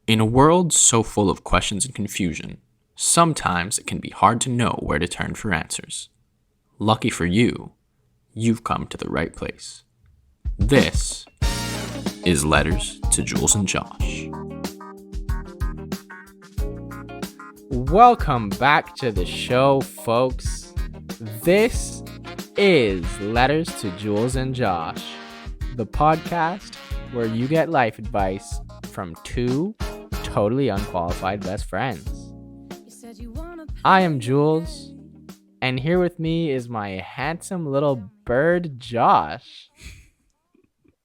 In a world so full of questions and confusion, sometimes it can be hard to know where to turn for answers. Lucky for you, you've come to the right place. This is Letters to Jules and Josh. Welcome back to the show, folks. This is Letters to Jules and Josh, the podcast where you get life advice from two totally unqualified best friends. I am Jules, and here with me is my handsome little bird, Josh.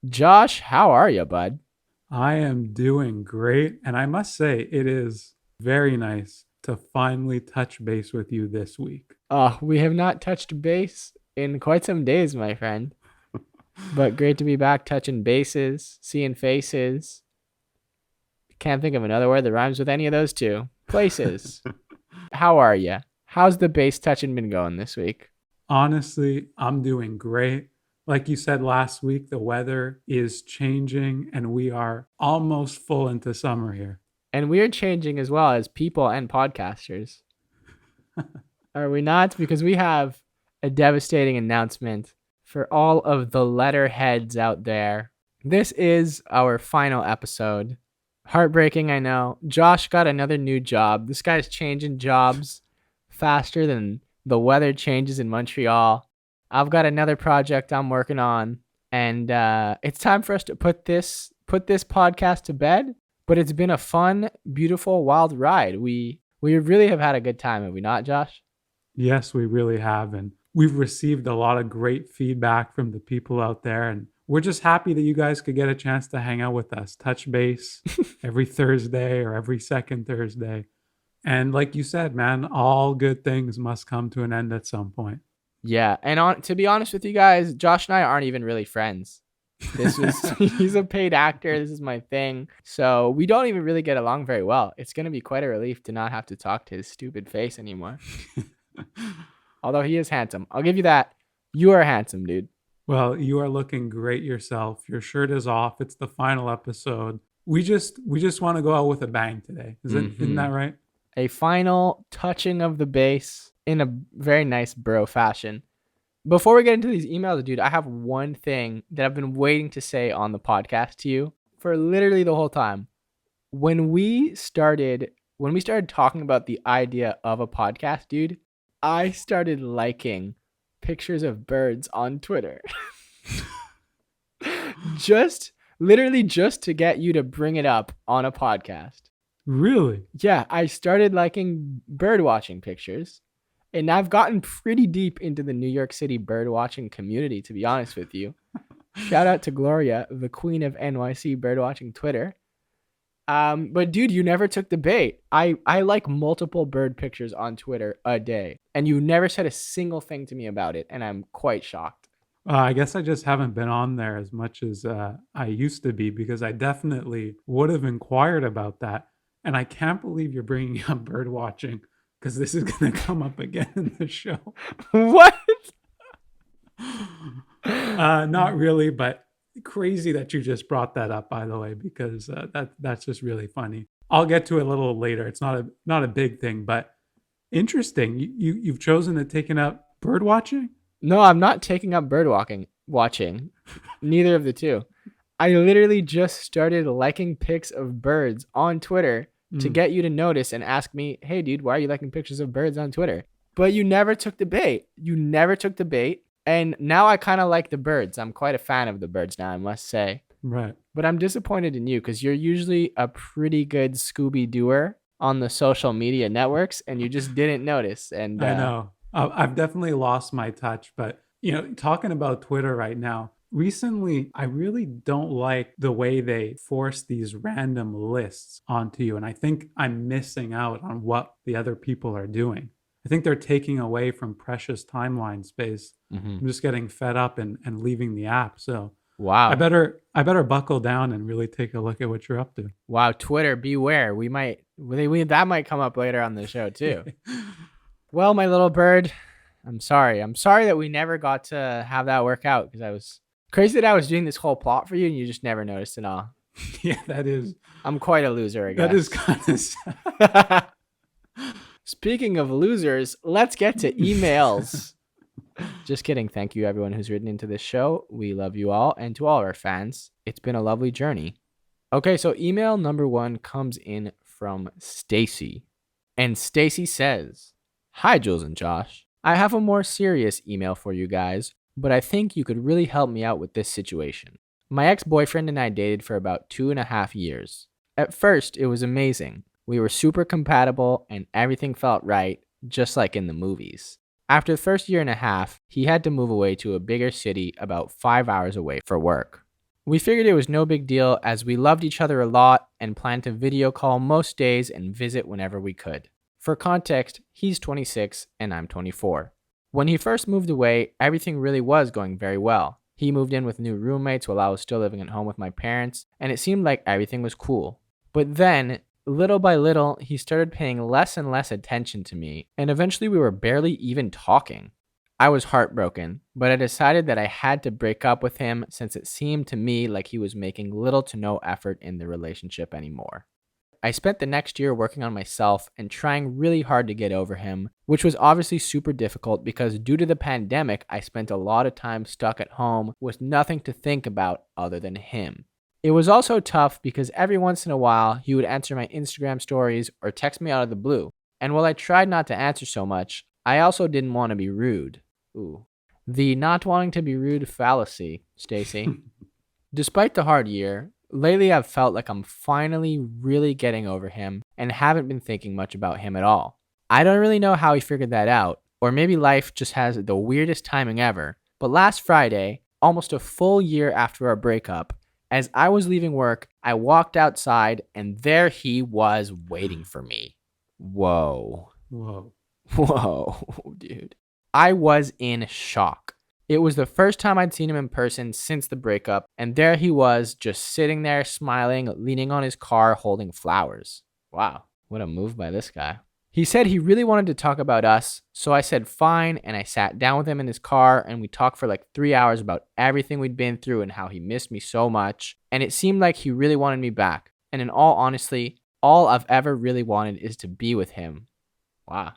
Josh, how are you, bud? I am doing great, and I must say it is very nice to finally touch base with you this week. We have not touched base in quite some days, my friend. But great to be back touching bases, seeing faces. Can't think of another word that rhymes with any of those two. Places. How are you? How's the base touching been going this week? Honestly, I'm doing great. Like you said last week, the weather is changing and we are almost full into summer here. And we're changing as well as people and podcasters. Are we not? Because we have a devastating announcement for all of the letterheads out there. This is our final episode. Heartbreaking, I know. Josh got another new job. This guy's changing jobs faster than the weather changes in Montreal. I've got another project I'm working on, and it's time for us to put this podcast to bed. But it's been a fun, beautiful, wild ride. We really have had a good time, have we not, Josh? Yes, we really have, and we've received a lot of great feedback from the people out there, and we're just happy that you guys could get a chance to hang out with us, touch base every Thursday or every second Thursday. And like you said, man, all good things must come to an end at some point. Yeah, and to be honest with you guys, Josh and I aren't even really friends. He's a paid actor. This is my thing. So we don't even really get along very well. It's going to be quite a relief to not have to talk to his stupid face anymore. Although he is handsome. I'll give you that. You are handsome, dude. Well, you are looking great yourself. Your shirt is off. It's the final episode. We just want to go out with a bang today. Isn't that right? A final touching of the base in a very nice bro fashion. Before we get into these emails, dude, I have one thing that I've been waiting to say on the podcast to you for literally the whole time. When we started talking about the idea of a podcast, dude, I started liking pictures of birds on Twitter. just to get you to bring it up on a podcast. Really? Yeah, I started liking bird watching pictures. And I've gotten pretty deep into the New York City bird watching community, to be honest with you. Shout out to Gloria, the queen of NYC bird watching Twitter. But dude, you never took the bait. I like multiple bird pictures on Twitter a day, and you never said a single thing to me about it, and I'm quite shocked. I guess I just haven't been on there as much as I used to be, because I definitely would have inquired about that. And I can't believe you're bringing up bird watching, because this is going to come up again in the show. What? Not really, but crazy that you just brought that up, by the way, because that's just really funny. I'll get to it a little later. It's not a big thing, but interesting. You've chosen to take up bird watching? No, I'm not taking up bird watching. Neither of the two. I literally just started liking pics of birds on Twitter to get you to notice and ask me, hey, dude, why are you liking pictures of birds on Twitter? But you never took the bait. And now I kind of like the birds. I'm quite a fan of the birds now, I must say. Right. But I'm disappointed in you because you're usually a pretty good Scooby-Dooer on the social media networks, and you just didn't notice. And I know. I've definitely lost my touch. But, talking about Twitter right now, recently, I really don't like the way they force these random lists onto you. And I think I'm missing out on what the other people are doing. I think they're taking away from precious timeline space. I'm just getting fed up and leaving the app. So wow, I better buckle down and really take a look at what you're up to. Wow, Twitter, beware. That might come up later on the show too. Well, my little bird, I'm sorry. I'm sorry that we never got to have that work out, because I was crazy that I was doing this whole plot for you and you just never noticed at all. Yeah, that is I'm quite a loser, I that is guess. kind of sad. Speaking of losers, let's get to emails. Just kidding. Thank you, everyone who's written into this show. We love you all. And to all our fans, it's been a lovely journey. Okay, so email number 1 comes in from Stacy. And Stacy says, "Hi, Jules and Josh. I have a more serious email for you guys, but I think you could really help me out with this situation. My ex-boyfriend and I dated for about 2.5 years. At first, it was amazing. We were super compatible and everything felt right, just like in the movies. After the first year and a half, he had to move away to a bigger city about 5 hours away for work. We figured it was no big deal as we loved each other a lot and planned to video call most days and visit whenever we could. For context, he's 26 and I'm 24. When he first moved away, everything really was going very well. He moved in with new roommates while I was still living at home with my parents, and it seemed like everything was cool. But then, little by little, he started paying less and less attention to me, and eventually we were barely even talking. I was heartbroken, but I decided that I had to break up with him since it seemed to me like he was making little to no effort in the relationship anymore. I spent the next year working on myself and trying really hard to get over him, which was obviously super difficult because due to the pandemic, I spent a lot of time stuck at home with nothing to think about other than him. It was also tough because every once in a while, he would answer my Instagram stories or text me out of the blue. And while I tried not to answer so much, I also didn't want to be rude. Ooh. The not wanting to be rude fallacy, Stacy. Despite the hard year, lately I've felt like I'm finally really getting over him and haven't been thinking much about him at all. I don't really know how he figured that out, or maybe life just has the weirdest timing ever, but last Friday, almost a full year after our breakup, as I was leaving work, I walked outside and there he was waiting for me. Whoa. Whoa. Whoa, dude. I was in shock. It was the first time I'd seen him in person since the breakup, and there he was, just sitting there smiling, leaning on his car, holding flowers. Wow, what a move by this guy. He said he really wanted to talk about us, so I said fine, and I sat down with him in his car, and we talked for like 3 hours about everything we'd been through and how he missed me so much, and it seemed like he really wanted me back. And in all honesty, all I've ever really wanted is to be with him. Wow.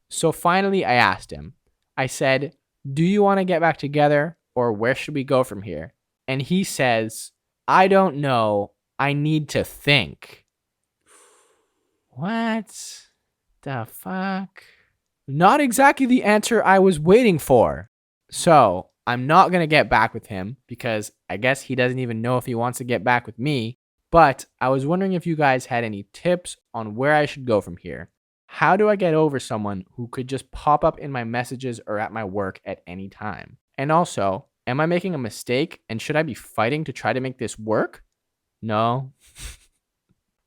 So finally, I asked him. I said, "Do you want to get back together, or where should we go from here?" And he says, "I don't know. I need to think." What the fuck? Not exactly the answer I was waiting for. So I'm not going to get back with him because I guess he doesn't even know if he wants to get back with me. But I was wondering if you guys had any tips on where I should go from here. How do I get over someone who could just pop up in my messages or at my work at any time? And also, am I making a mistake and should I be fighting to try to make this work? No.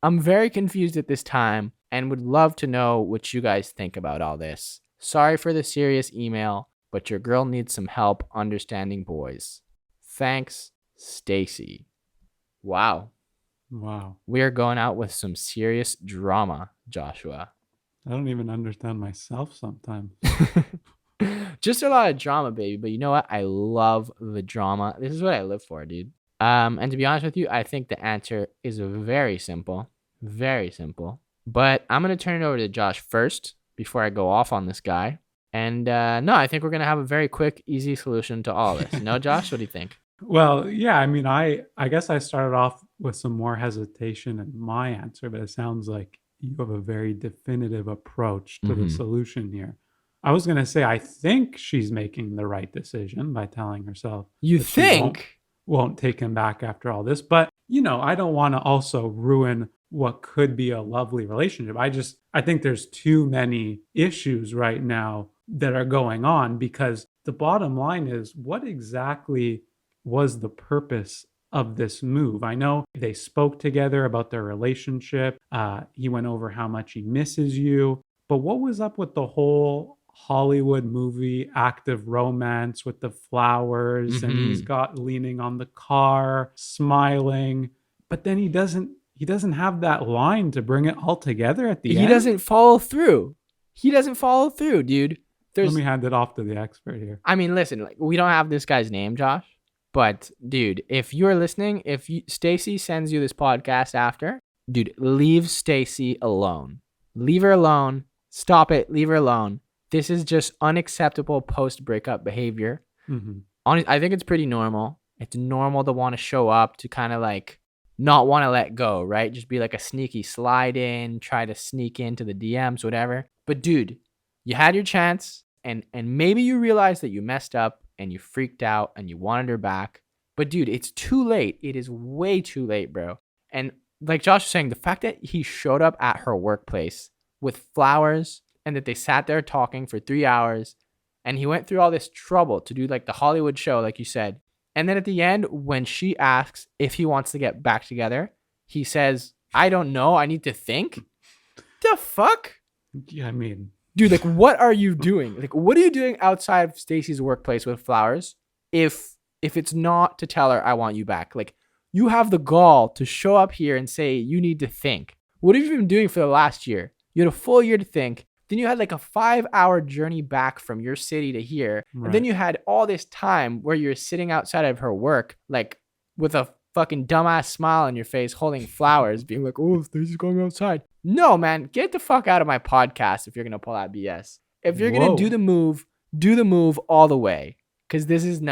I'm very confused at this time and would love to know what you guys think about all this. Sorry for the serious email, but your girl needs some help understanding boys. Thanks, Stacy. Wow. Wow. We are going out with some serious drama, Joshua. I don't even understand myself sometimes. Just a lot of drama, baby. But you know what? I love the drama. This is what I live for, dude. And to be honest with you, I think the answer is very simple. Very simple. But I'm going to turn it over to Josh first before I go off on this guy. And no, I think we're going to have a very quick, easy solution to all this. No, Josh? What do you think? Well, yeah, I mean, I guess I started off with some more hesitation in my answer, but it sounds like you have a very definitive approach to the solution here. I was going to say, I think she's making the right decision by telling herself. You that she think? won't take him back after all this. But, you know, I don't want to also ruin what could be a lovely relationship. I think there's too many issues right now that are going on because the bottom line is, what exactly was the purpose of this move? I know they spoke together about their relationship. He went over how much he misses you. But what was up with the whole Hollywood movie active romance with the flowers and he's got leaning on the car, smiling, but then he doesn't have that line to bring it all together at the end. He doesn't follow through. He doesn't follow through, dude. Let me hand it off to the expert here. I mean, listen, like, we don't have this guy's name, Josh. But dude, if you're listening, if Stacy sends you this podcast after, dude, leave Stacy alone. Leave her alone. Stop it. Leave her alone. This is just unacceptable post-breakup behavior. Mm-hmm. I think it's pretty normal. It's normal to want to show up, to kind of like not want to let go, right? Just be like a sneaky slide in, try to sneak into the DMs, whatever. But dude, you had your chance, and maybe you realized that you messed up and you freaked out and you wanted her back. But dude, it's too late. It is way too late, bro. And like Josh was saying, the fact that he showed up at her workplace with flowers and that they sat there talking for 3 hours and he went through all this trouble to do like the Hollywood show, like you said. And then at the end, when she asks if he wants to get back together, he says, I don't know. I need to think. The fuck? Yeah, I mean, dude, like, what are you doing? Like, what are you doing outside of Stacy's workplace with flowers if it's not to tell her I want you back? Like, you have the gall to show up here and say you need to think. What have you been doing for the last year? You had a full year to think. Then you had like a 5-hour journey back from your city to here. right. And then you had all this time where you're sitting outside of her work, like with a fucking dumbass smile on your face, holding flowers, being like, oh, Stacy's going outside. No, man, get the fuck out of my podcast if you're going to pull that BS. If you're going to do the move all the way. Because this is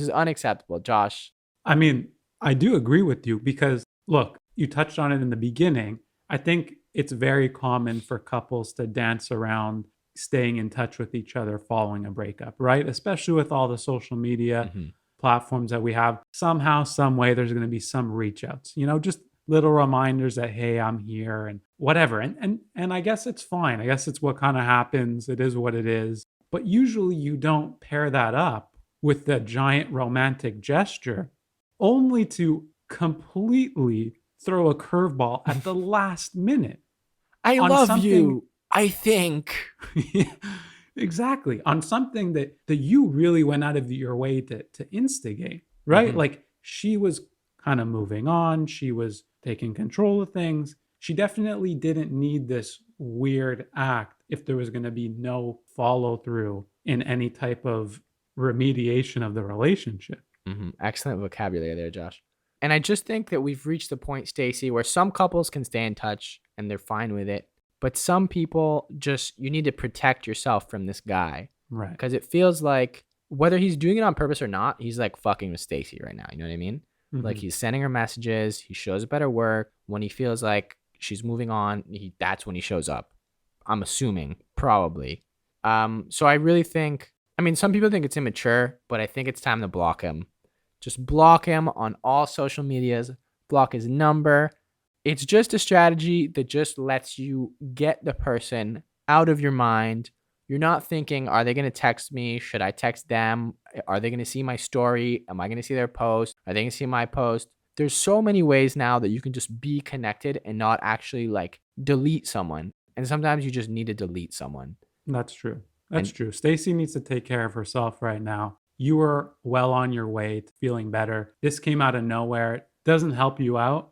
unacceptable, Josh. I mean, I do agree with you because, look, you touched on it in the beginning. I think it's very common for couples to dance around staying in touch with each other following a breakup, right? Especially with all the social media platforms that we have. Somehow, some way, there's going to be some reach outs, just little reminders that, hey, I'm here and whatever. And I guess it's fine. I guess it's what kind of happens. It is what it is. But usually you don't pair that up with the giant romantic gesture only to completely throw a curveball at the last minute. I love you, I think. Exactly. On something that you really went out of your way to instigate, right? Like, she was kind of moving on. She was taking control of things. She definitely didn't need this weird act if there was going to be no follow through in any type of remediation of the relationship. Excellent vocabulary there, Josh. And I just think that we've reached the point, Stacy, where some couples can stay in touch and they're fine with it. But some people you need to protect yourself from this guy. Right. Because it feels like whether he's doing it on purpose or not, he's like fucking with Stacy right now. You know what I mean? Like, he's sending her messages. He shows up at her work. When he feels like she's moving on, that's when he shows up. I'm assuming, probably. So I really think, some people think it's immature, but I think it's time to block him. Just block him on all social medias, block his number. It's just a strategy that just lets you get the person out of your mind. You're not thinking, are they going to text me? Should I text them? Are they going to see my story? Am I going to see their post? Are they going to see my post? There's so many ways now that you can just be connected and not actually like delete someone. And sometimes you just need to delete someone. That's true. That's true. Stacy needs to take care of herself right now. You were well on your way to feeling better. This came out of nowhere. It doesn't help you out,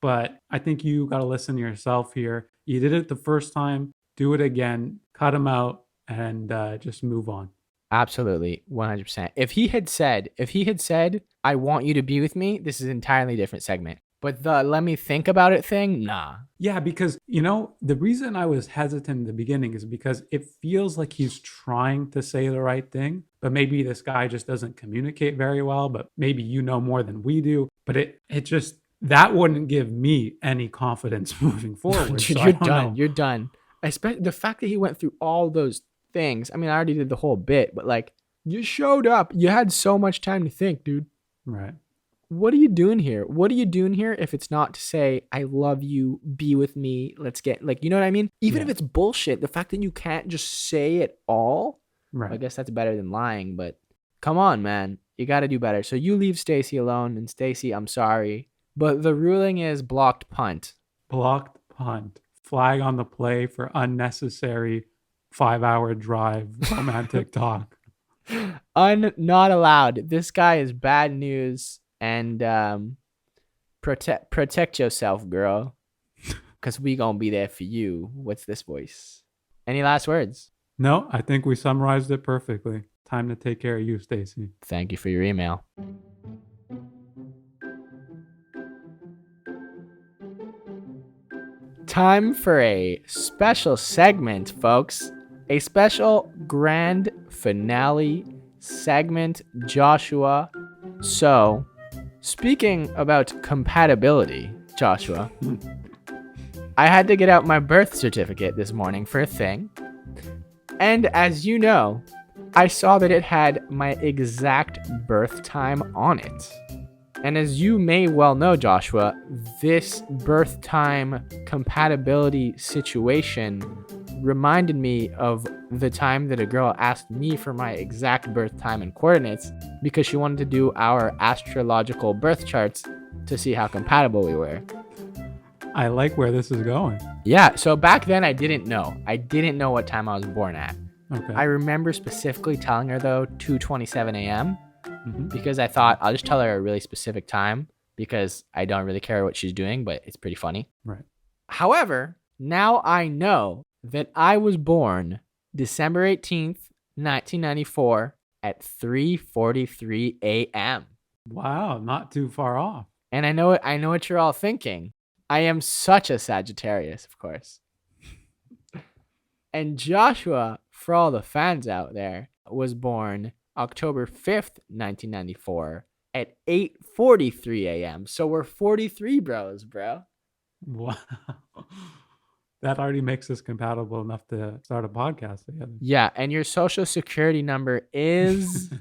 but I think you got to listen to yourself here. You did it the first time. Do it again. Cut him out and just move on. Absolutely. 100%. If he had said, I want you to be with me, this is an entirely different segment. But the let me think about it thing, nah. Yeah, because, the reason I was hesitant in the beginning is because it feels like he's trying to say the right thing, but maybe this guy just doesn't communicate very well, but maybe you know more than we do. But it just, that wouldn't give me any confidence moving forward. Dude, so you're done. You're done. The fact that he went through all those things. I already did the whole bit, but like, you showed up. You had so much time to think, dude. Right. What are you doing here? What are you doing here if it's not to say, I love you, be with me, let's get, like, you know what I mean? Even if it's bullshit, the fact that you can't just say it all, Right. I guess that's better than lying, but come on, man. You got to do better. So you leave Stacy alone, and Stacy, I'm sorry. But the ruling is blocked punt. Blocked punt. Flag on the play for unnecessary 5-hour drive romantic talk. Not allowed. This guy is bad news. And protect yourself, girl, because we gonna be there for you. What's this voice? Any last words? No, I think we summarized it perfectly. Time to take care of you, Stacy. Thank you for your email. Time for a special segment, folks. A special grand finale segment, Joshua. So, speaking about compatibility, Joshua, I had to get out my birth certificate this morning for a thing. And as you know, I saw that it had my exact birth time on it. And as you may well know, Joshua, this birth time compatibility situation reminded me of the time that a girl asked me for my exact birth time and coordinates because she wanted to do our astrological birth charts to see how compatible we were. I like where this is going. Yeah, so back then I didn't know. I didn't know what time I was born at. Okay. I remember specifically telling her, though, 2:27 a.m. Because I thought I'll just tell her a really specific time because I don't really care what she's doing, but it's pretty funny. Right. However, now I know that I was born December 18th, 1994 at 3:43 a.m. Wow, not too far off. And I know what you're all thinking. I am such a Sagittarius, of course. And Joshua, for all the fans out there, was born October 5th, 1994 at 8:43 a.m. So we're 43 bros, bro. Wow. That already makes us compatible enough to start a podcast together. Yeah, and your social security number is...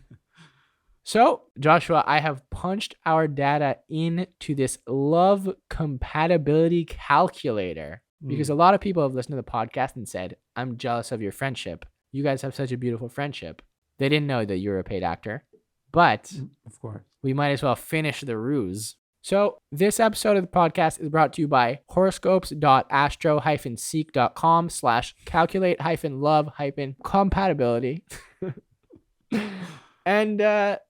So, Joshua, I have punched our data into this love compatibility calculator because a lot of people have listened to the podcast and said, I'm jealous of your friendship. You guys have such a beautiful friendship. They didn't know that you're a paid actor, but Of course. we might as well finish the ruse. So this episode of the podcast is brought to you by horoscopes.astro-seek.com/calculate-love-compatibility. And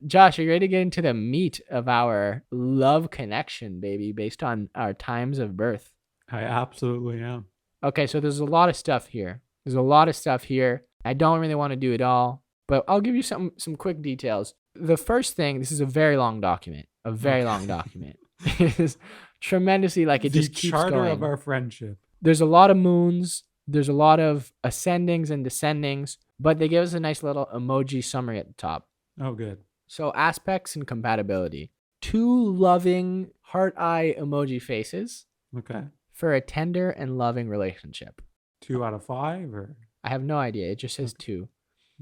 Josh, are you ready to get into the meat of our love connection, baby, based on our times of birth? I absolutely am. Okay, so there's a lot of stuff here. I don't really want to do it all, but I'll give you some quick details. The first thing, this is a very long document. It is tremendously, like, it just keeps charter going. of our friendship. There's a lot of moons. There's a lot of ascendings and descendings, but they give us a nice little emoji summary at the top. Oh, good. So aspects and compatibility. 2 loving heart eye emoji faces Okay. for a tender and loving relationship. 2 out of 5 or? I have no idea. It just says 2.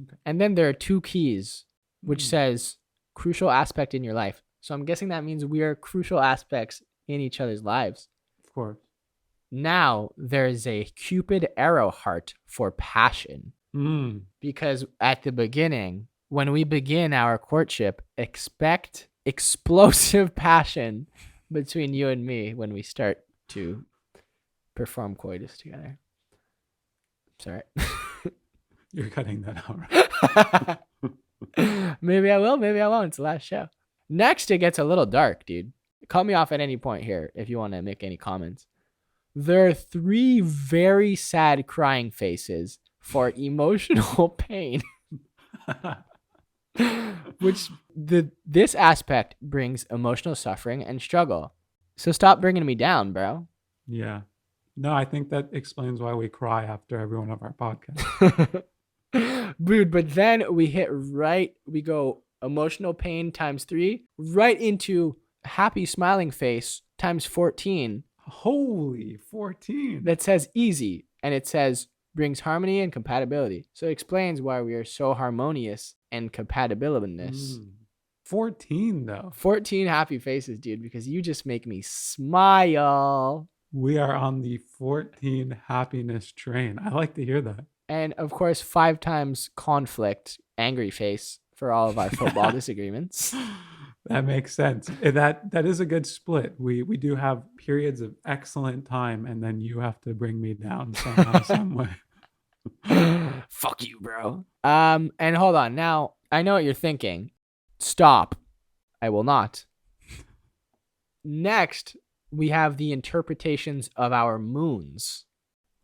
Okay. And then there are 2 keys, which says crucial aspect in your life. So I'm guessing that means we are crucial aspects in each other's lives. Of course. Now there is a Cupid arrow heart for passion. Because at the beginning, when we begin our courtship, expect explosive passion between you and me when we start to perform coitus together. Sorry. You're cutting that out, right? Maybe I will, maybe I won't. It's the last show. Next, it gets a little dark, dude. Cut me off at any point here if you want to make any comments. There are 3 very sad crying faces for emotional pain. Which this aspect brings emotional suffering and struggle. So stop bringing me down, bro. Yeah. No, I think that explains why we cry after every one of our podcasts. Dude, but then we go emotional pain times 3, right into happy smiling face times 14. Holy 14. That says easy, and it says brings harmony and compatibility. So it explains why we are so harmonious and compatibilness. 14 though. 14 happy faces, dude, because you just make me smile. We are on the 14 happiness train. I like to hear that. And of course, 5 times conflict, angry face for all of our football disagreements. That makes sense. That is a good split. We do have periods of excellent time, and then you have to bring me down somehow, some way. Fuck you, bro. And hold on. Now, I know what you're thinking. Stop. I will not. Next, we have the interpretations of our moons.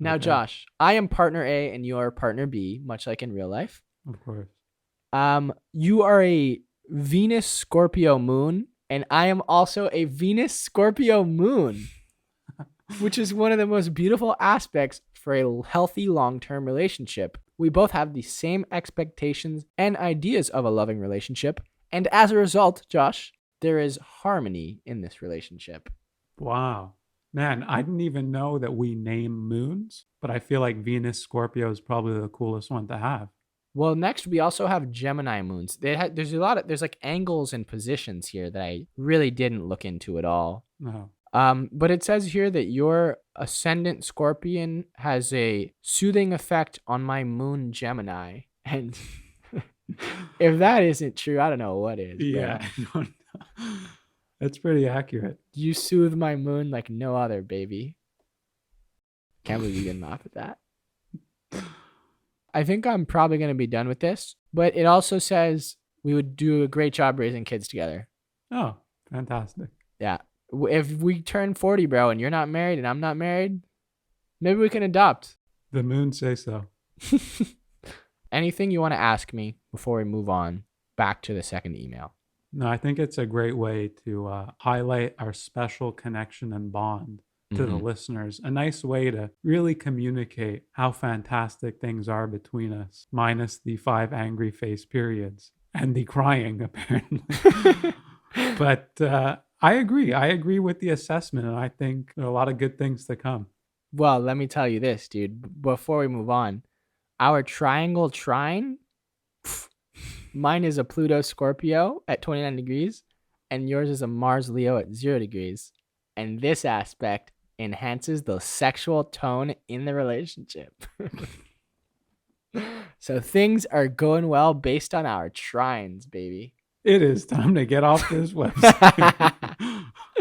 Now, Okay. Josh, I am partner A and you are partner B, much like in real life. Of course. You are a Venus Scorpio moon, and I am also a Venus Scorpio moon. which is one of the most beautiful aspects for a healthy long-term relationship. We both have the same expectations and ideas of a loving relationship, and as a result, Josh, there is harmony in this relationship. Wow. Man, I didn't even know that we name moons, but I feel like Venus Scorpio is probably the coolest one to have. Well, next we also have Gemini moons. There's like angles and positions here that I really didn't look into at all. No. But it says here that your ascendant Scorpion has a soothing effect on my moon Gemini. And if that isn't true, I don't know what is. Yeah, Bro. I don't know. That's pretty accurate. You soothe my moon like no other, baby. Can't believe you didn't laugh at that. I think I'm probably going to be done with this, but it also says we would do a great job raising kids together. Oh, fantastic. Yeah. If we turn 40, bro, and you're not married and I'm not married, maybe we can adopt. The moon say so. Anything you want to ask me before we move on back to the second email? No, I think it's a great way to highlight our special connection and bond to the listeners. A nice way to really communicate how fantastic things are between us, minus the 5 angry face periods and the crying, apparently. But I agree. I agree with the assessment, and I think there are a lot of good things to come. Well, let me tell you this, dude. Before we move on, our triangle trine, mine is a Pluto Scorpio at 29 degrees, and yours is a Mars Leo at 0 degrees. And this aspect enhances the sexual tone in the relationship. So things are going well based on our trines, baby. It is time to get off this website.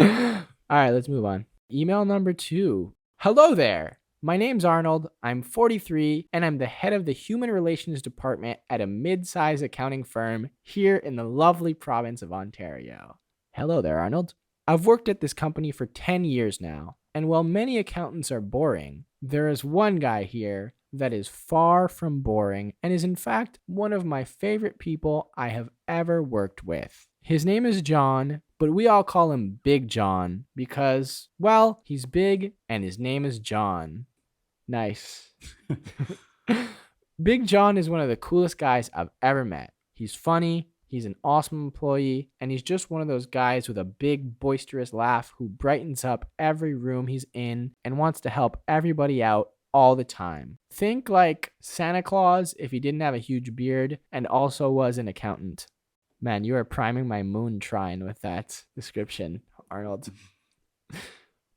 All right, let's move on. Email number 2. Hello there. My name's Arnold. I'm 43, and I'm the head of the Human Relations Department at a mid-size accounting firm here in the lovely province of Ontario. Hello there, Arnold. I've worked at this company for 10 years now, and while many accountants are boring, there is one guy here that is far from boring and is in fact one of my favorite people I have ever worked with. His name is John, but we all call him Big John because, well, he's big and his name is John. Nice. Big John is one of the coolest guys I've ever met. He's funny, he's an awesome employee, and he's just one of those guys with a big, boisterous laugh who brightens up every room he's in and wants to help everybody out all the time. Think like Santa Claus if he didn't have a huge beard and also was an accountant. Man, you are priming my moon trine with that description, Arnold.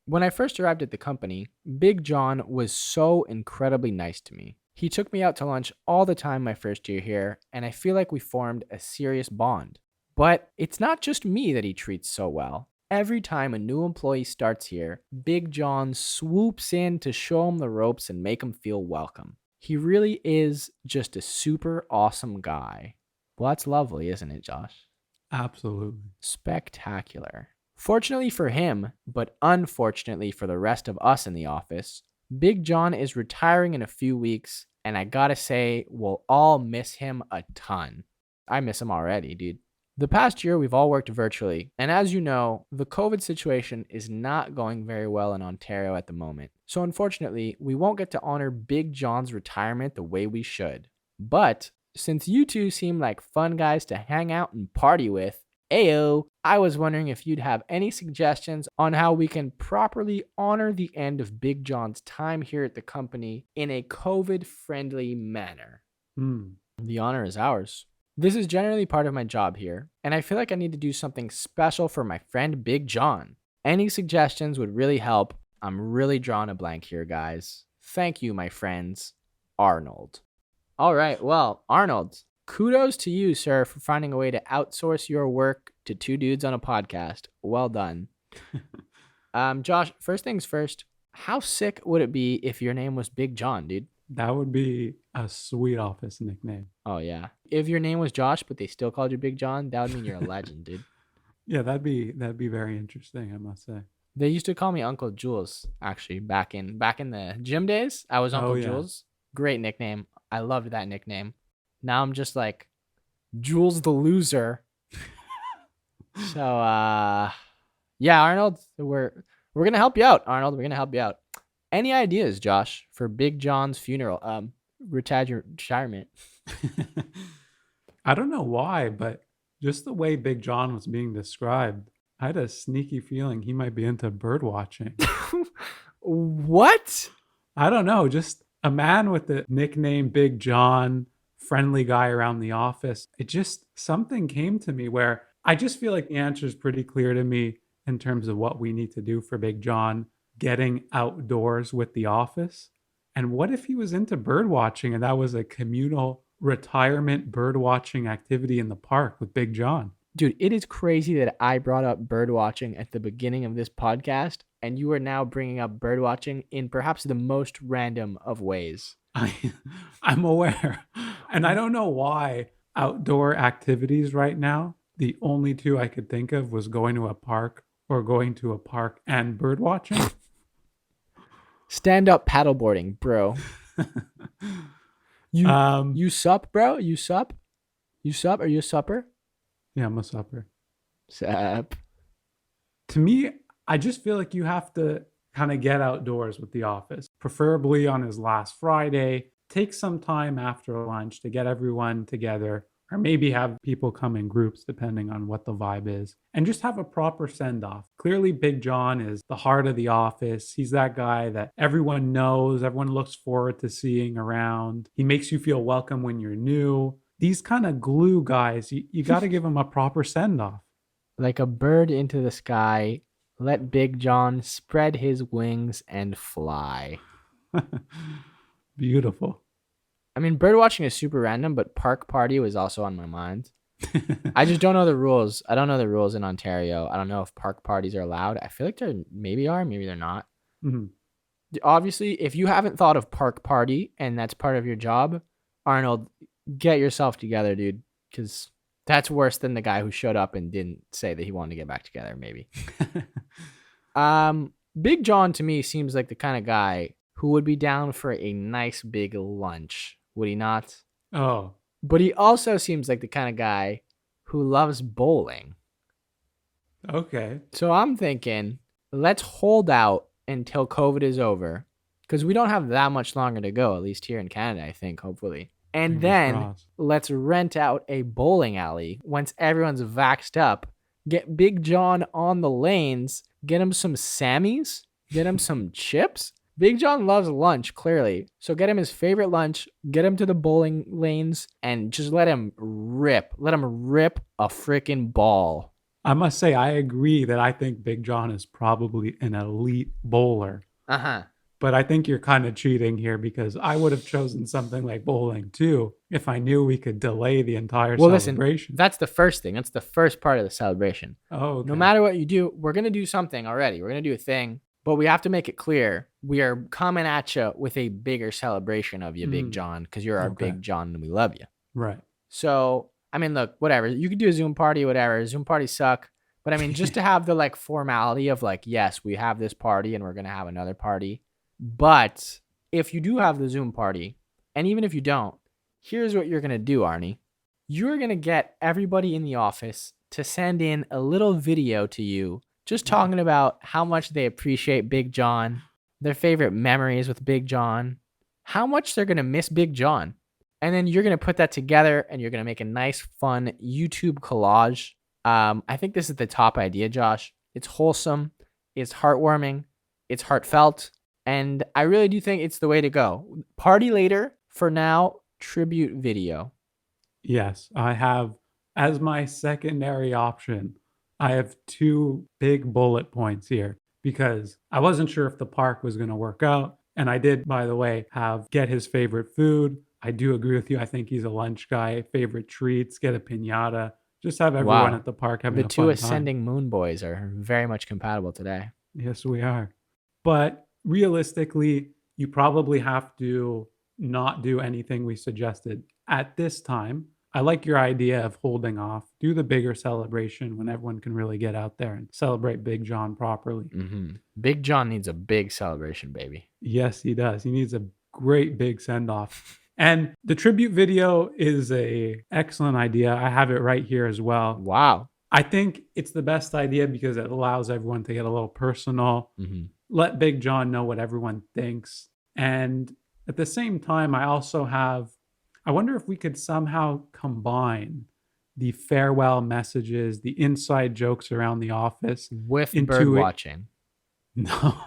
When I first arrived at the company, Big John was so incredibly nice to me. He took me out to lunch all the time my first year here, and I feel like we formed a serious bond. But it's not just me that he treats so well. Every time a new employee starts here, Big John swoops in to show him the ropes and make him feel welcome. He really is just a super awesome guy. Well, that's lovely, isn't it, Josh? Absolutely. Spectacular. Fortunately for him, but unfortunately for the rest of us in the office, Big John is retiring in a few weeks, and I gotta say, we'll all miss him a ton. I miss him already, dude. The past year, we've all worked virtually, and as you know, the COVID situation is not going very well in Ontario at the moment. So unfortunately, we won't get to honor Big John's retirement the way we should. But since you two seem like fun guys to hang out and party with, ayo, I was wondering if you'd have any suggestions on how we can properly honor the end of Big John's time here at the company in a COVID-friendly manner. The honor is ours. This is generally part of my job here, and I feel like I need to do something special for my friend Big John. Any suggestions would really help. I'm really drawing a blank here, guys. Thank you, my friends. Arnold. All right, well, Arnold, kudos to you, sir, for finding a way to outsource your work to 2 dudes on a podcast. Well done. Josh, first things first, how sick would it be if your name was Big John, dude? That would be a sweet office nickname. Oh, yeah. If your name was Josh, but they still called you Big John, that would mean you're a legend, dude. Yeah, that'd be very interesting, I must say. They used to call me Uncle Jules, actually, back in the gym days. I was Uncle Jules. Great nickname. I loved that nickname. Now I'm just like Jules the loser. So yeah, Arnold, we're We're gonna help you out, Arnold. We're gonna help you out. Any ideas, Josh, for Big John's funeral? Retirement. I don't know why, but just the way Big John was being described, I had a sneaky feeling he might be into bird watching. What? I don't know, just a man with the nickname Big John, friendly guy around the office. It just, something came to me where I just feel like the answer is pretty clear to me in terms of what we need to do for Big John, getting outdoors with the office. And what if he was into bird watching and that was a communal retirement bird watching activity in the park with Big John? Dude, it is crazy that I brought up bird watching at the beginning of this podcast, and you are now bringing up bird watching in perhaps the most random of ways. I'm aware. And I don't know why outdoor activities right now, the only two I could think of was going to a park or going to a park and bird watching. Stand up paddleboarding, bro. You sup, bro? You sup? You sup? Are you a supper? Yeah, I'm a supper. Sup. To me, I just feel like you have to kind of get outdoors with the office, preferably on his last Friday. Take some time after lunch to get everyone together, or maybe have people come in groups depending on what the vibe is, and just have a proper send off. Clearly, Big John is the heart of the office. He's that guy that everyone knows, everyone looks forward to seeing around. He makes you feel welcome when you're new. These kind of glue guys, you got to give them a proper send off. Like a bird into the sky, let Big John spread his wings and fly. Beautiful. I mean, bird watching is super random, but park party was also on my mind. I just don't know the rules. I don't know the rules in Ontario. I don't know if park parties are allowed. I feel like they maybe are, maybe they're not. Mm-hmm. Obviously, if you haven't thought of park party and that's part of your job, Arnold, get yourself together, dude, because that's worse than the guy who showed up and didn't say that he wanted to get back together, maybe. Big John to me seems like the kind of guy who would be down for a nice big lunch, would he not? Oh. But he also seems like the kind of guy who loves bowling. Okay. So I'm thinking, let's hold out until COVID is over, because we don't have that much longer to go, at least here in Canada, I think, hopefully. And then let's rent out a bowling alley once everyone's vaxxed up. Get Big John on the lanes. Get him some Sammies. Get him some chips. Big John loves lunch, clearly. So get him his favorite lunch. Get him to the bowling lanes and just let him rip. Let him rip a freaking ball. I must say, I agree that I think Big John is probably an elite bowler. Uh-huh. But I think you're kind of cheating here, because I would have chosen something like bowling too if I knew we could delay the entire celebration. Listen, that's the first thing. That's the first part of the celebration. Oh, okay. No matter what you do, we're going to do something already. We're going to do a thing, but we have to make it clear we are coming at you with a bigger celebration of you, Big John, because you're our Big John and we love you. Right. So, I mean, look, whatever. You could do a Zoom party, whatever. Zoom parties suck. But I mean, just to have the like formality of like, yes, we have this party and we're going to have another party. But if you do have the Zoom party, and even if you don't, here's what you're going to do, Arnie. You're going to get everybody in the office to send in a little video to you just talking about how much they appreciate Big John, their favorite memories with Big John, how much they're going to miss Big John. And then you're going to put that together and you're going to make a nice, fun YouTube collage. I think this is the top idea, Josh. It's wholesome. It's heartwarming. It's heartfelt. And I really do think it's the way to go. Party later. For now, tribute video. Yes, I have, as my secondary option, I have two big bullet points here, because I wasn't sure if the park was going to work out. And I did, by the way, get his favorite food. I do agree with you. I think he's a lunch guy. Favorite treats, get a piñata. Just have everyone at the park having a fun time. The two ascending moon boys are very much compatible today. Yes, we are. But realistically, you probably have to not do anything we suggested at this time. I like your idea of holding off. Do the bigger celebration when everyone can really get out there and celebrate Big John properly. Mm-hmm. Big John needs a big celebration, baby. Yes, he does. He needs a great big send-off. And the tribute video is a excellent idea. I have it right here as well. Wow. I think it's the best idea because it allows everyone to get a little personal, let Big John know what everyone thinks. And at the same time, I wonder if we could somehow combine the farewell messages, the inside jokes around the office With into bird it. watching. No.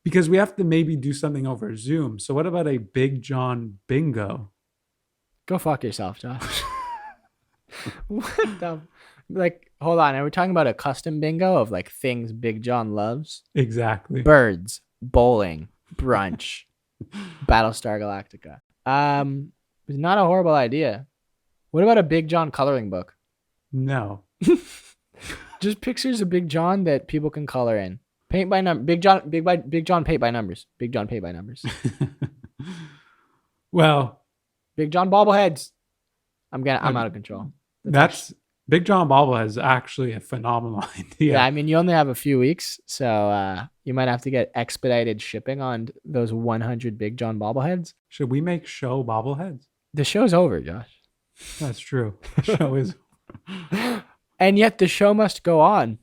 Because we have to maybe do something over Zoom. So what about a Big John bingo? Go fuck yourself, Josh. What the? Like, hold on. Are we talking about a custom bingo of like things Big John loves? Exactly. Birds, bowling, brunch, Battlestar Galactica. It's not a horrible idea. What about a Big John coloring book? No. Just pictures of Big John that people can color in. Paint by number. Big John paint by numbers. Big John paint by numbers. Well, Big John bobbleheads. I'm out of control. That's Big John Bobblehead is actually a phenomenal idea. Yeah, I mean, you only have a few weeks, so you might have to get expedited shipping on those 100 Big John bobbleheads. Should we make show bobbleheads? The show's over, Josh. That's true. The show is. And yet the show must go on.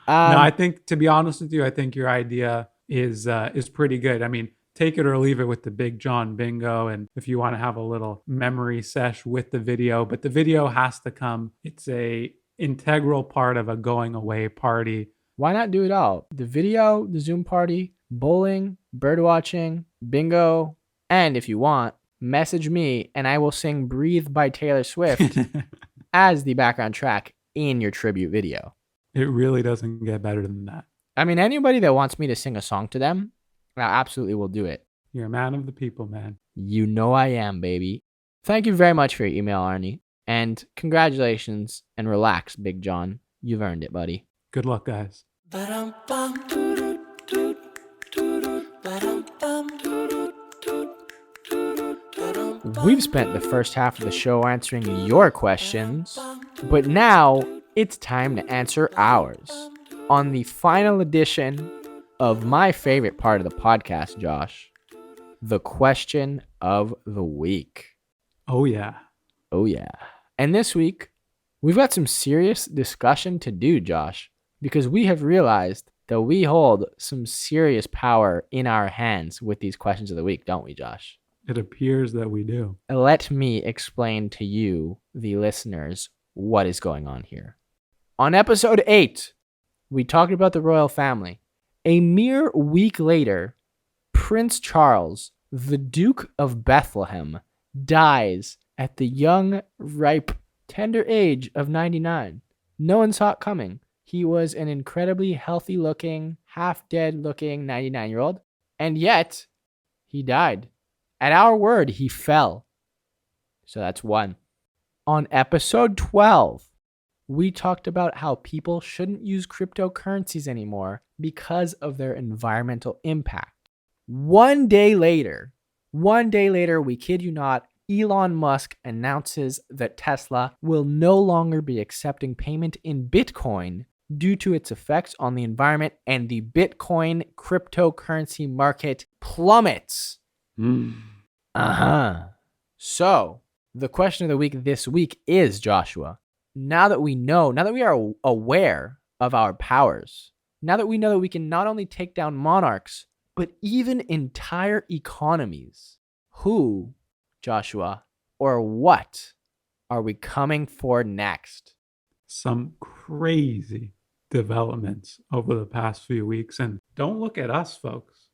No, I think, to be honest with you, I think your idea is pretty good. I mean, take it or leave it with the Big John bingo, and if you want to have a little memory sesh with the video, but the video has to come. It's a integral part of a going away party. Why not do it all? The video, the Zoom party, bowling, bird watching, bingo, and if you want, message me and I will sing Breathe by Taylor Swift as the background track in your tribute video. It really doesn't get better than that. I mean, anybody that wants me to sing a song to them, I absolutely will do it. You're a man of the people, man. You know I am, baby. Thank you very much for your email, Arnie. And congratulations and relax, Big John. You've earned it, buddy. Good luck, guys. We've spent the first half of the show answering your questions, but now it's time to answer ours. On the final edition of my favorite part of the podcast, Josh, the question of the week. Oh, yeah. Oh, yeah. And this week, we've got some serious discussion to do, Josh, because we have realized that we hold some serious power in our hands with these questions of the week, don't we, Josh? It appears that we do. Let me explain to you, the listeners, what is going on here. On episode 8, we talked about the royal family. A mere week later, Prince Charles, the Duke of Bethlehem, dies at the young, ripe, tender age of 99. No one saw it coming. He was an incredibly healthy-looking, half-dead-looking 99-year-old, and yet he died. At our word, he fell. So that's one. On episode 12, we talked about how people shouldn't use cryptocurrencies anymore because of their environmental impact. One day later, we kid you not, Elon Musk announces that Tesla will no longer be accepting payment in Bitcoin due to its effects on the environment, and the Bitcoin cryptocurrency market plummets. So, the question of the week this week is, Joshua, now that we are aware of our powers, now that we know that we can not only take down monarchs, but even entire economies, who, Joshua, or what are we coming for next? Some crazy developments over the past few weeks. And don't look at us, folks.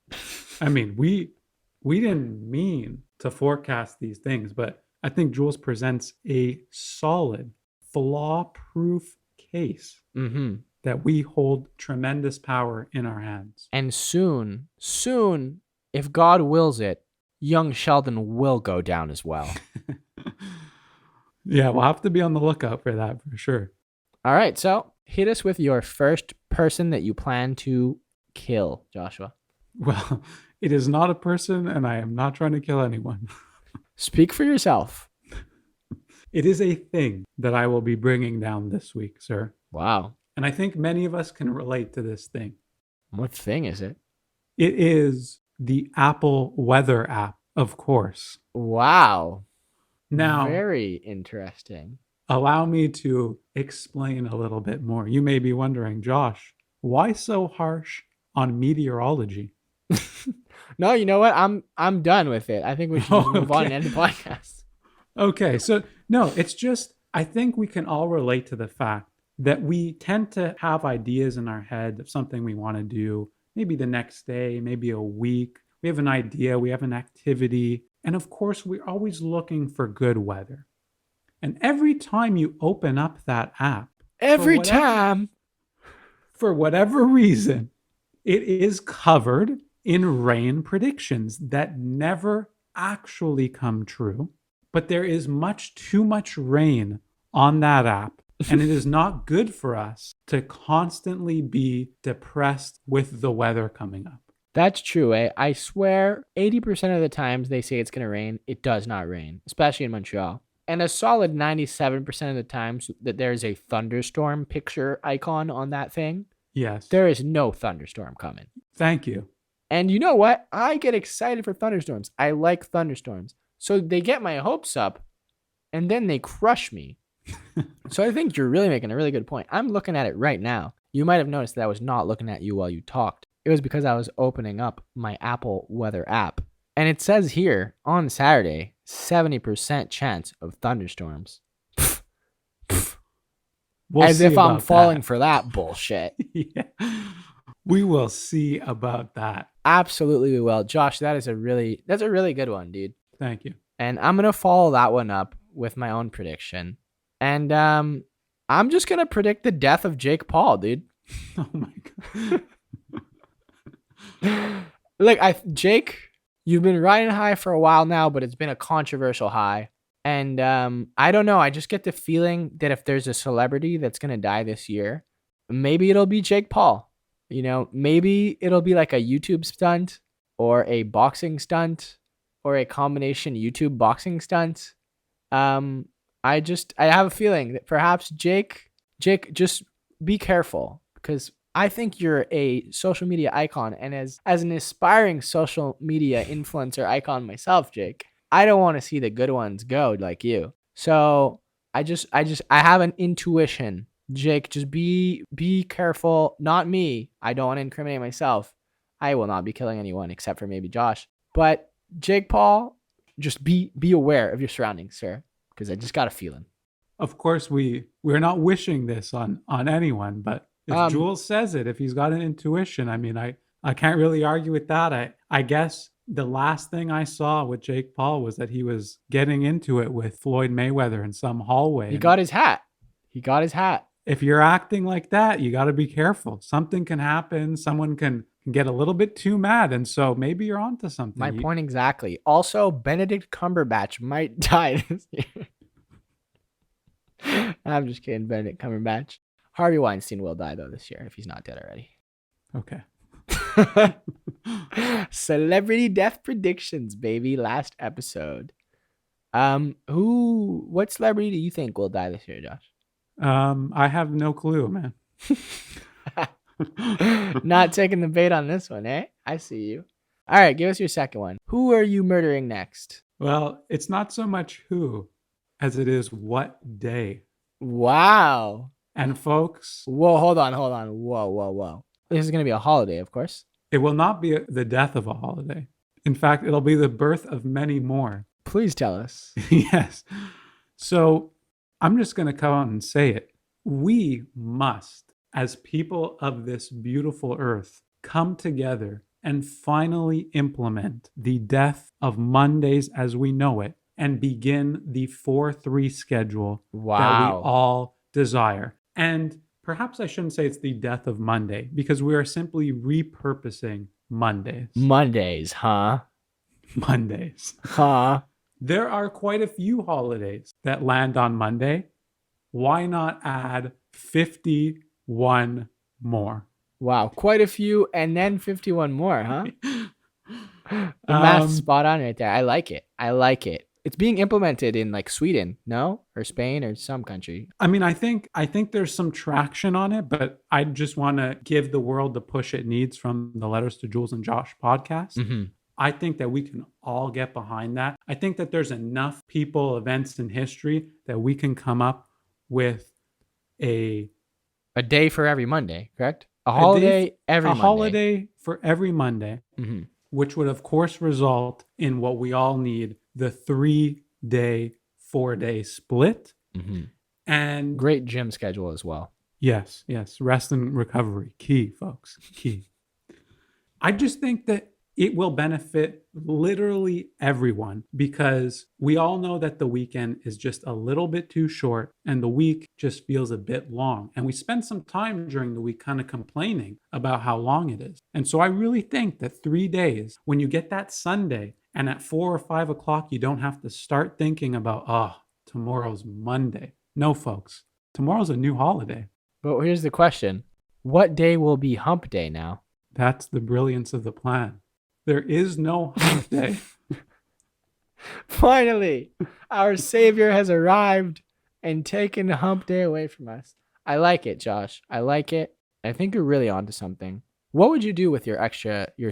I mean, we didn't mean to forecast these things, but I think Jules presents a solid, flaw-proof case that we hold tremendous power in our hands. And soon, if God wills it, young Sheldon will go down as well. Yeah, we'll have to be on the lookout for that for sure. All right, so hit us with your first person that you plan to kill, Joshua. Well, it is not a person, and I am not trying to kill anyone. Speak for yourself. It is a thing that I will be bringing down this week, sir. Wow. And I think many of us can relate to this thing. What thing is it? It is the Apple Weather app, of course. Wow. Now, very interesting. allow me to explain a little bit more. You may be wondering, Josh, why so harsh on meteorology? No, you know what? I'm done with it. I think we should just move on and end the podcast. Okay, so no, it's just, I think we can all relate to the fact that we tend to have ideas in our head of something we want to do, maybe the next day, maybe a week. We have an idea, we have an activity, and of course, we're always looking for good weather. And every time you open up that app, Every time. for whatever reason, it is covered in rain predictions that never actually come true. But there is much too much rain on that app. And it is not good for us to constantly be depressed with the weather coming up. That's true, eh? I swear 80% of the times they say it's going to rain, it does not rain, especially in Montreal. And a solid 97% of the times that there's a thunderstorm picture icon on that thing, Yes. there is no thunderstorm coming. Thank you. And you know what? I get excited for thunderstorms. I like thunderstorms. So they get my hopes up and then they crush me. So I think you're really making a really good point. I'm looking at it right now. You might have noticed that I was not looking at you while you talked. It was because I was opening up my Apple weather app. And it says here on Saturday, 70% chance of thunderstorms. We'll As see if I'm about falling that. for that bullshit. Yeah. We will see about that. Absolutely we will. Josh, that's a really good one, dude. Thank you. And I'm going to follow that one up with my own prediction. And I'm just going to predict the death of Jake Paul, dude. Oh my God. Look, Jake, you've been riding high for a while now, but it's been a controversial high. And I don't know. I just get the feeling that if there's a celebrity that's going to die this year, maybe it'll be Jake Paul. You know, maybe it'll be like a YouTube stunt or a boxing stunt or a combination YouTube boxing stunt. I have a feeling that perhaps Jake, just be careful, because I think you're a social media icon, and as an aspiring social media influencer icon myself, Jake, I don't want to see the good ones go like you. So I have an intuition. Jake, just be careful. Not me. I don't want to incriminate myself. I will not be killing anyone except for maybe Josh. But Jake Paul, just be aware of your surroundings, sir, because I just got a feeling. Of course, we're not wishing this on anyone, but if Jules says it, if he's got an intuition, I mean, I can't really argue with that. I guess the last thing I saw with Jake Paul was that he was getting into it with Floyd Mayweather in some hallway. He got his hat. If you're acting like that, you got to be careful. Something can happen. Someone can get a little bit too mad. And so maybe you're onto something. My point exactly. Also, Benedict Cumberbatch might die this year. I'm just kidding, Benedict Cumberbatch. Harvey Weinstein will die, though, this year, if he's not dead already. Okay. Celebrity death predictions, baby. Last episode. What celebrity do you think will die this year, Josh? I have no clue, man. Not taking the bait on this one, eh? I see you. All right, give us your second one. Who are you murdering next? Well, it's not so much who as it is what day. Wow. And folks, Whoa, hold on. Whoa. This is going to be a holiday, of course. it will not be the death of a holiday. In fact, it'll be the birth of many more. Please tell us. Yes. So I'm just going to come out and say it. We must, as people of this beautiful earth, come together and finally implement the death of Mondays as we know it and begin the 4-3 schedule that we all desire. And perhaps I shouldn't say it's the death of Monday, because we are simply repurposing Mondays. Mondays, huh? Mondays. Huh? There are quite a few holidays that land on Monday. Why not add 51 more? Wow, quite a few, and then 51 more, huh? The math's spot on right there. I like it. It's being implemented in like Sweden, no? Or Spain or some country. I mean, I think there's some traction on it, but I just want to give the world the push it needs from the Letters to Jules and Josh podcast. Mm-hmm. I think that we can all get behind that. I think that there's enough people, events in history that we can come up with a day for every Monday, correct? A a day holiday every a Monday. holiday for every Monday, Mhm. which would of course result in what we all need, the 3-day, 4-day split. Mhm. And Great gym schedule as well. yes, rest and recovery, key, folks, key. I just think that it will benefit literally everyone because we all know that the weekend is just a little bit too short and the week just feels a bit long. And we spend some time during the week kind of complaining about how long it is. And so I really think that 3 days, when you get that Sunday and at 4 or 5 o'clock, you don't have to start thinking about, tomorrow's Monday. No, folks, tomorrow's a new holiday. But here's the question. What day will be hump day now? That's the brilliance of the plan. There is no hump day. Finally, our savior has arrived and taken the hump day away from us. I like it, Josh. I like it. I think you're really onto something. What would you do with your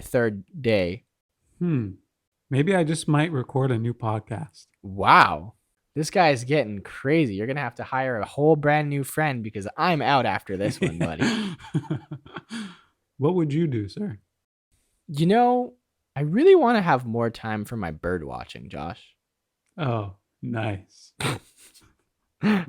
third day? Maybe I just might record a new podcast. Wow. This guy is getting crazy. You're going to have to hire a whole brand new friend because I'm out after this one, buddy. What would you do, sir? You know, I really want to have more time for my bird watching, Josh. Oh, nice.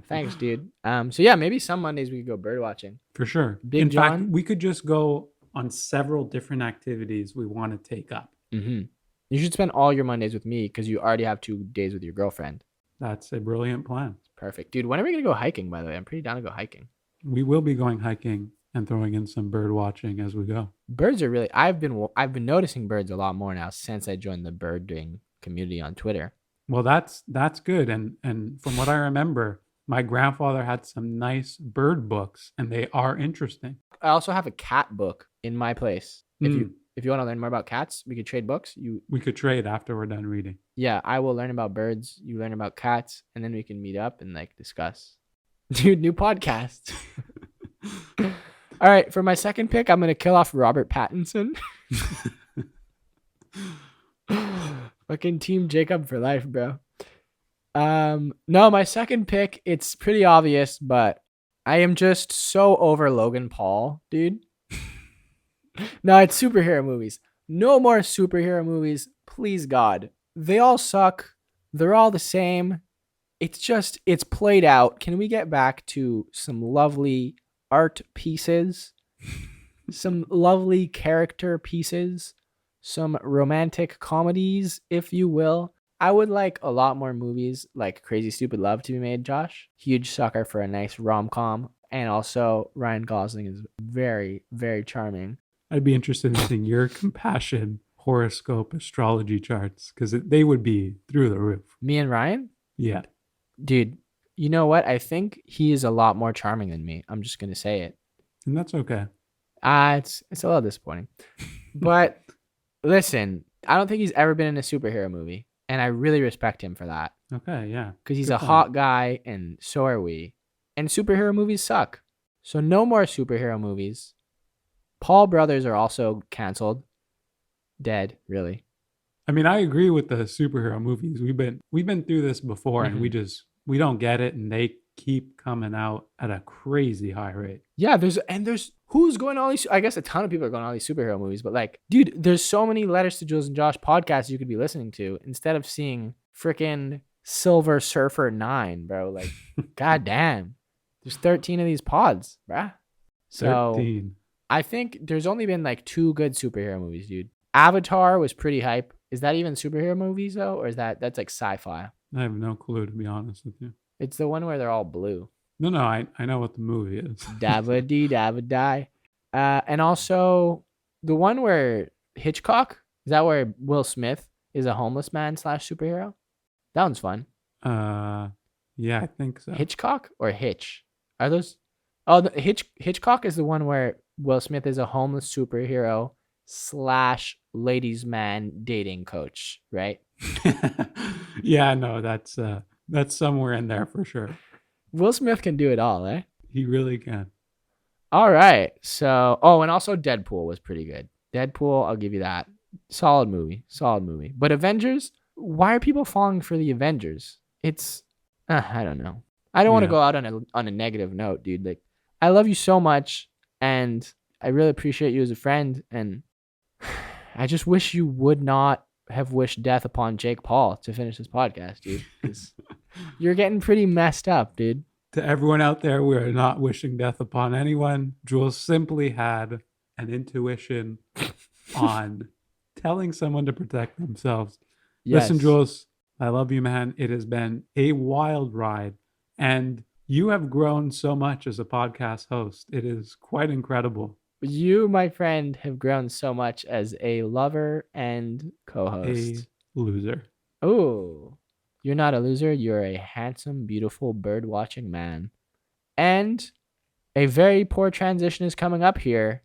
Thanks, dude. So yeah, maybe some Mondays we could go bird watching. For sure. Big In John? fact, we could just go on several different activities we want to take up. Mm-hmm. You should spend all your Mondays with me because you already have 2 days with your girlfriend. That's a brilliant plan. Perfect. Dude, when are we going to go hiking, by the way? I'm pretty down to go hiking. We will be going hiking and throwing in some bird watching as we go. Birds are really... I've been noticing birds a lot more now since I joined the birding community on Twitter. Well, that's good. And from what I remember, my grandfather had some nice bird books, and they are interesting. I also have a cat book in my place. If you want to learn more about cats, we could trade books. We could trade after we're done reading. Yeah, I will learn about birds. You learn about cats, and then we can meet up and like discuss. Dude, new podcast. All right, for my second pick, I'm gonna kill off Robert Pattinson. Fucking Team Jacob for life, bro. No, my second pick, it's pretty obvious, but I am just so over Logan Paul, dude. No, it's superhero movies. No more superhero movies, please God. They all suck. They're all the same. It's played out. Can we get back to some lovely art pieces? Some lovely character pieces? Some romantic comedies, if you will? I would like a lot more movies like Crazy Stupid Love to be made, Josh. Huge sucker for a nice rom-com. And also, Ryan Gosling is very, very charming. I'd be interested in seeing your compassion horoscope astrology charts because they would be through the roof. Me and Ryan? Yeah. Dude, you know what? I think he is a lot more charming than me. I'm just going to say it. And that's okay. It's a little disappointing. But listen, I don't think he's ever been in a superhero movie. And I really respect him for that. Okay, yeah. Because he's Good a point. hot guy and so are we. And superhero movies suck. So no more superhero movies. Paul Brothers are also canceled. Dead, really. I mean, I agree with the superhero movies. We've been through this before, and we don't get it, and they keep coming out at a crazy high rate. Yeah, there's who's going to all these? I guess a ton of people are going to all these superhero movies, but like, dude, there's so many Letters to Jules and Josh podcasts you could be listening to instead of seeing freaking Silver Surfer 9, bro. Like, goddamn, there's 13 of these pods, bruh. So 13. I think there's only been like 2 good superhero movies, dude. Avatar was pretty hype. Is that even superhero movies though, or is that's like sci-fi? I have no clue, to be honest with you. It's the one where they're all blue. No, I know what the movie is. Dava dee dava die. And also the one where Hitchcock, is that where Will Smith is a homeless man / superhero? That one's fun. Yeah, I think so. Hitchcock or Hitch? Are those? Oh, Hitchcock is the one where Will Smith is a homeless superhero / ladies man dating coach, right? Yeah, no, that's somewhere in there for sure. Will Smith can do it all, eh? He really can. All right. So, and also Deadpool was pretty good. Deadpool, I'll give you that. Solid movie. But Avengers, why are people falling for the Avengers? It's, I don't know. I don't want to Yeah. go out on a negative note, dude. Like, I love you so much, and I really appreciate you as a friend, and I just wish you would not have wished death upon Jake Paul to finish this podcast, dude. Because you're getting pretty messed up, dude. To everyone out there, we are not wishing death upon anyone. Jules simply had an intuition on telling someone to protect themselves. Yes. Listen, Jules, I love you, man. It has been a wild ride, and you have grown so much as a podcast host. It is quite incredible. You, my friend, have grown so much as a lover and A co-host. loser. Oh, you're not a loser. You're a handsome, beautiful, bird-watching man. And a very poor transition is coming up here.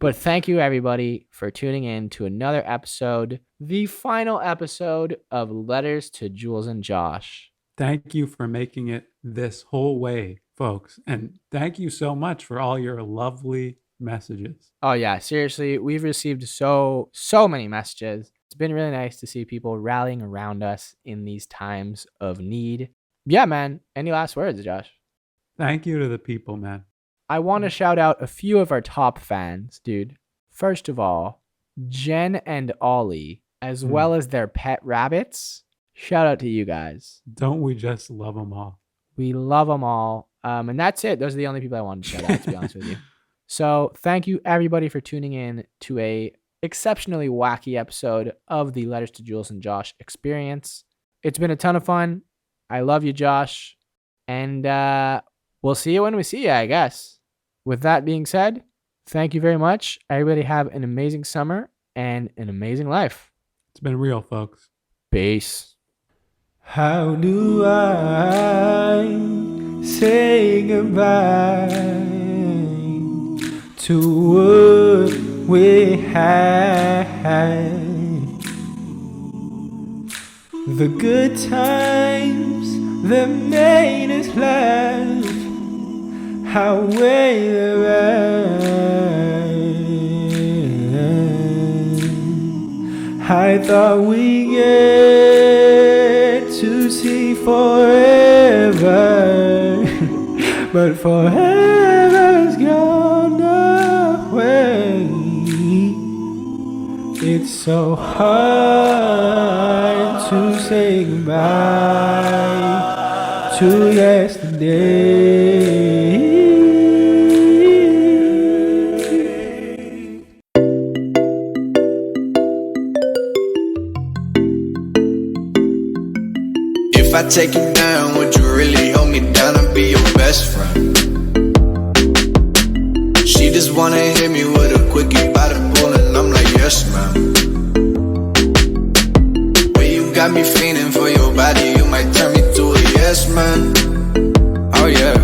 But thank you, everybody, for tuning in to another episode, the final episode of Letters to Jules and Josh. Thank you for making it this whole way, folks. And thank you so much for all your lovely messages. Oh, yeah, seriously, we've received so many messages. It's been really nice to see people rallying around us in these times of need. Yeah, man. Any last words, Josh? Thank you to the people, man. I want to shout out a few of our top fans, dude. First of all, Jen and Ollie, as well as their pet rabbits. Shout out to you guys. Don't we just love them all? We love them all. And that's it. Those are the only people I wanted to shout out, to be honest with you. So thank you, everybody, for tuning in to a exceptionally wacky episode of the Letters to Jules and Josh experience. It's been a ton of fun. I love you, Josh. And we'll see you when we see you, I guess. With that being said, thank you very much. Everybody have an amazing summer and an amazing life. It's been real, folks. Peace. How do I say goodbye to what we had? The good times that made us laugh outweigh the bad. I thought we get to see forever, but forever's gone away. It's so hard to say goodbye to yesterday. If I take you down, would you really hold me down and be your best friend? She just wanna hit me with a quickie by the pool, and I'm like, yes, ma'am. Way you got me feeling for your body, you might turn me to a yes, man. Oh yeah.